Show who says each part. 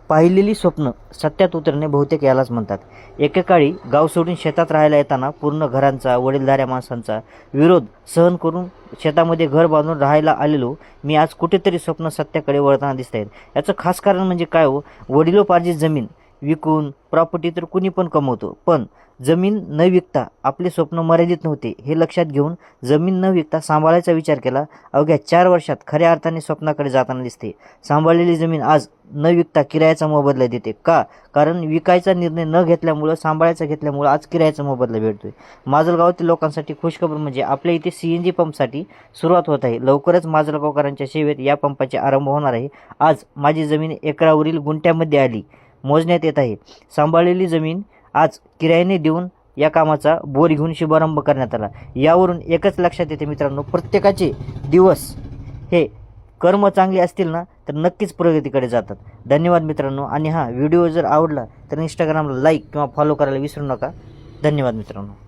Speaker 1: पाहिलेली स्वप्न सत्यात उतरणे बहुतेक यालाच म्हणतात. एकेकाळी गाव सोडून शेतात राहायला येताना पूर्ण घरांचा, वडीलधाऱ्या माणसांचा विरोध सहन करून शेतामध्ये घर बांधून राहायला आलेलो मी आज कुठेतरी स्वप्न सत्याकडे वळताना दिसत आहेत. याचं खास कारण म्हणजे काय हो, वडिलोपार्जित जमीन विकून प्रॉपर्टी तर कुणी पण कमवतो, पण जमीन न विकता आपले स्वप्न मर्यादित नव्हते हे लक्षात घेऊन जमीन न विकता सांभाळायचा विचार केला. अवघ्या 4 वर्षात खऱ्या अर्थाने स्वप्नाकडे जाताना दिसते. सांभाळलेली जमीन आज न विकता किरायाचा मोबदला देते. का? कारण विकायचा निर्णय न घेतल्यामुळं, सांभाळायचा घेतल्यामुळं आज किरायाचा मोबदला भेटतोय. माजलगावातील लोकांसाठी खुशखबर म्हणजे आपल्या इथे CNG पंपसाठी सुरुवात होत आहे. लवकरच माजलगावकरांच्या सेवेत या पंपाचे आरंभ होणार आहे. आज माझी जमीन एकरावरील गुंठ्यामध्ये आली मोजण्यात येत आहे. सांभाळलेली जमीन आज किरायाने देऊन या कामाचा बोर घेऊन शुभारंभ करण्यात आला. यावरून एकच लक्षात येते मित्रांनो, प्रत्येकाचे दिवस हे कर्म चांगले असतील ना तर नक्कीच प्रगतीकडे जातात. धन्यवाद मित्रांनो. आणि व्हिडिओ जर आवडला तर इंस्टाग्रामला लाईक किंवा फॉलो करायला विसरू नका. धन्यवाद मित्रांनो.